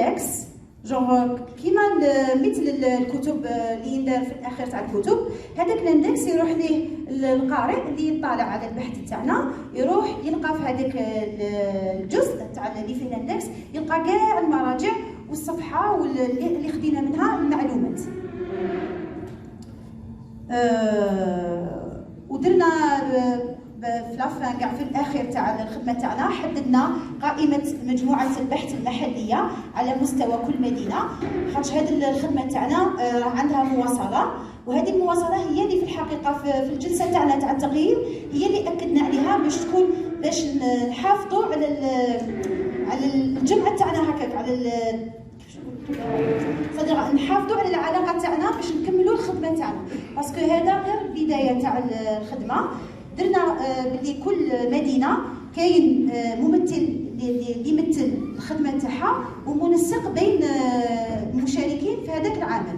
اندكس جونغ كيما مثل الكتب اللي يندار في الاخر تاع الكتب. هذاك الاندكس يروح ليه القارئ اللي يطالع على البحث تاعنا، يروح يلقى في هذاك الجزء تاع اللي فيه الاندكس يلقى كاع المراجع والصفحه اللي خدينا منها المعلومات. ودرنا في لافان كاع في الاخر تاع الخدمه تاعنا حددنا قائمه مجموعه البحث المحليه على مستوى كل مدينه، خاطش هذه الخدمه تاعنا راه عندها مواصله، وهذه المواصله هي اللي في الحقيقه في الجلسه تاعنا تاع التقييم هي اللي اكدنا عليها باش نحافظوا على الجمعه تاعنا هكاك، على نحافظوا على العلاقه تاعنا باش نكملوا الخدمه تاعنا، باسكو هذا غير البدايه تاع الخدمه. درنا باللي كل مدينه كاين ممثل اللي يمثل الخدمه تاعها ومنسق بين المشاركين في هذاك العمل.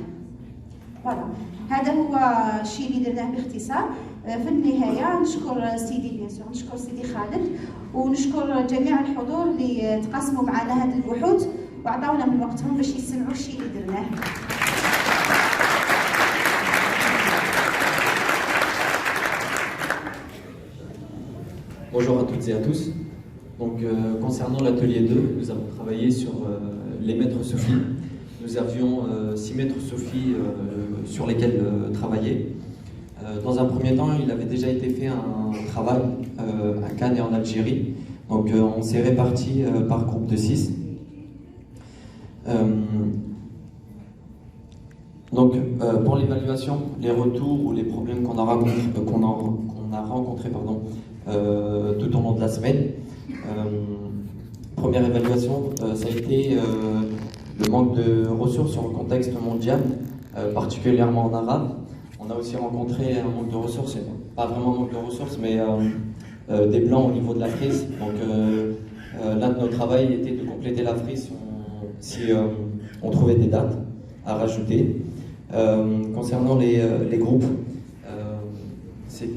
فوالا هذا هو الشيء اللي درناه باختصار. في النهايه نشكر سيدي نشكر سيدي خالد ونشكر جميع الحضور اللي تقاسموا معنا هذه البحوث وعطاونا من وقتهم باش يسمعوا الشيء اللي درناه. Bonjour à toutes et à tous. Donc, concernant l'atelier 2, nous avons travaillé sur les maîtres Sophie. Nous avions 6 maîtres Sophie sur lesquels travailler. Dans un premier temps, il avait déjà été fait un travail à Cannes et en Algérie. Donc, on s'est répartis par groupe de 6. Pour l'évaluation, les retours ou les problèmes qu'on a rencontrés tout au long de la semaine. Première évaluation, ça a été le manque de ressources sur le contexte mondial, particulièrement en arabe. On a aussi rencontré un manque de ressources, pas vraiment un manque de ressources, mais des blancs au niveau de la frise. Donc l'un de nos travaux était de compléter la frise si on trouvait des dates à rajouter. Concernant les groupes,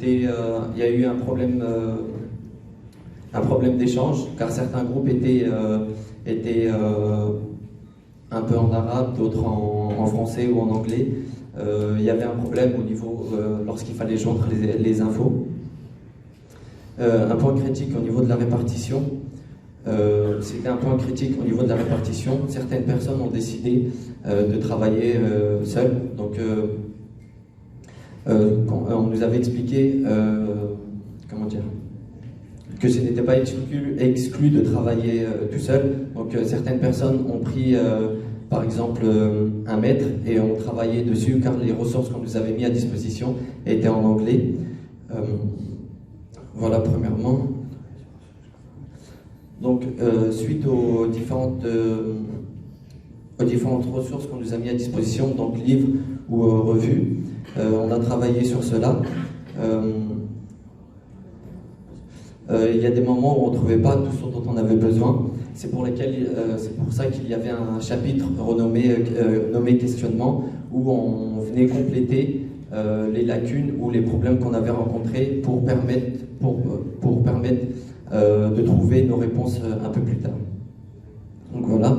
il y a eu un problème d'échange, car certains groupes étaient un peu en arabe, d'autres en français ou en anglais. Il y avait un problème au niveau, lorsqu'il fallait joindre les infos. Un point critique au niveau de la répartition. C'était un point critique au niveau de la répartition. Certaines personnes ont décidé de travailler seules. Donc, on nous avait expliqué que ce n'était pas exclu de travailler tout seul. Donc certaines personnes ont pris par exemple un maître et ont travaillé dessus car les ressources qu'on nous avait mis à disposition étaient en anglais. Voilà premièrement. Donc suite aux différentes ressources qu'on nous a mis à disposition, donc livres ou revues, on a travaillé sur cela. Il y a des moments où on ne trouvait pas tout ce dont on avait besoin. C'est pour ça qu'il y avait un chapitre nommé questionnement où on venait compléter les lacunes ou les problèmes qu'on avait rencontrés pour permettre de trouver nos réponses un peu plus tard. Donc voilà.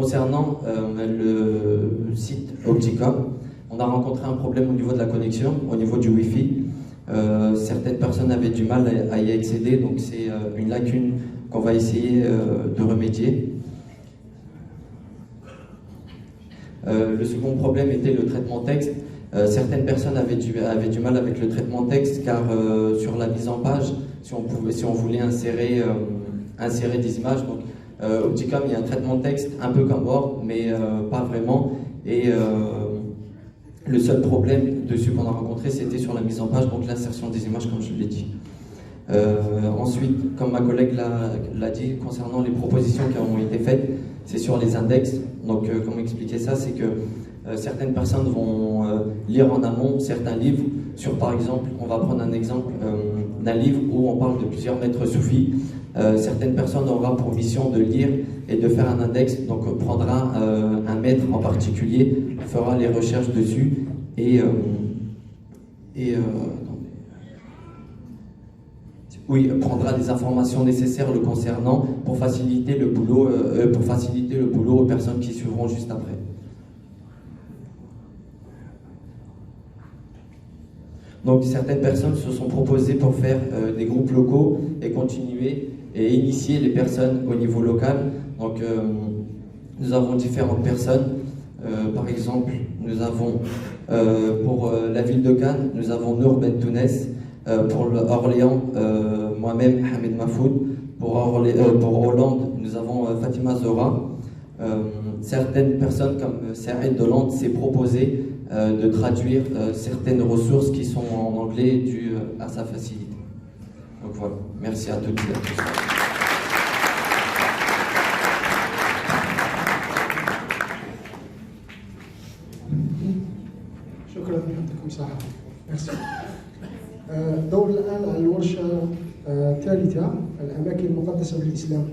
Concernant le site Opticom, on a rencontré un problème au niveau de la connexion, au niveau du Wi-Fi. Certaines personnes avaient du mal à y accéder, donc c'est une lacune qu'on va essayer de remédier. Le second problème était le traitement texte. Certaines personnes avaient du mal avec le traitement texte car sur la mise en page, si on voulait insérer des images, donc Opticom, il y a un traitement texte un peu comme Word, mais pas vraiment. Et le seul problème dessus qu'on a rencontré, c'était sur la mise en page, donc l'insertion des images, comme je l'ai dit. Ensuite, comme ma collègue l'a dit, concernant les propositions qui ont été faites, c'est sur les index. Donc, comment expliquer ça? C'est que certaines personnes vont lire en amont certains livres. Par exemple, on va prendre un exemple d'un livre où on parle de plusieurs maîtres soufis. Certaines personnes auront pour mission de lire et de faire un index, donc prendra un maître en particulier, fera les recherches dessus et oui, prendra les informations nécessaires le concernant pour faciliter le boulot aux personnes qui suivront juste après. Donc certaines personnes se sont proposées pour faire des groupes locaux et continuer et initier les personnes au niveau local. Donc nous avons différentes personnes. Par exemple, nous avons pour la ville de Cannes, nous avons Nour Bentounes. Pour Orléans, moi-même, Hamid Mafoud. Pour Hollande, nous avons Fatima Zora. Certaines personnes comme Saïd Hollande s'est proposé de traduire certaines ressources qui sont en anglais dues à sa facilité. Donc voilà, merci à toutes et à tous. شكرا يعطيكم الصحة. ميرسي. دور الآن على الورشة الثالثة الأماكن المقدسة بالإسلام.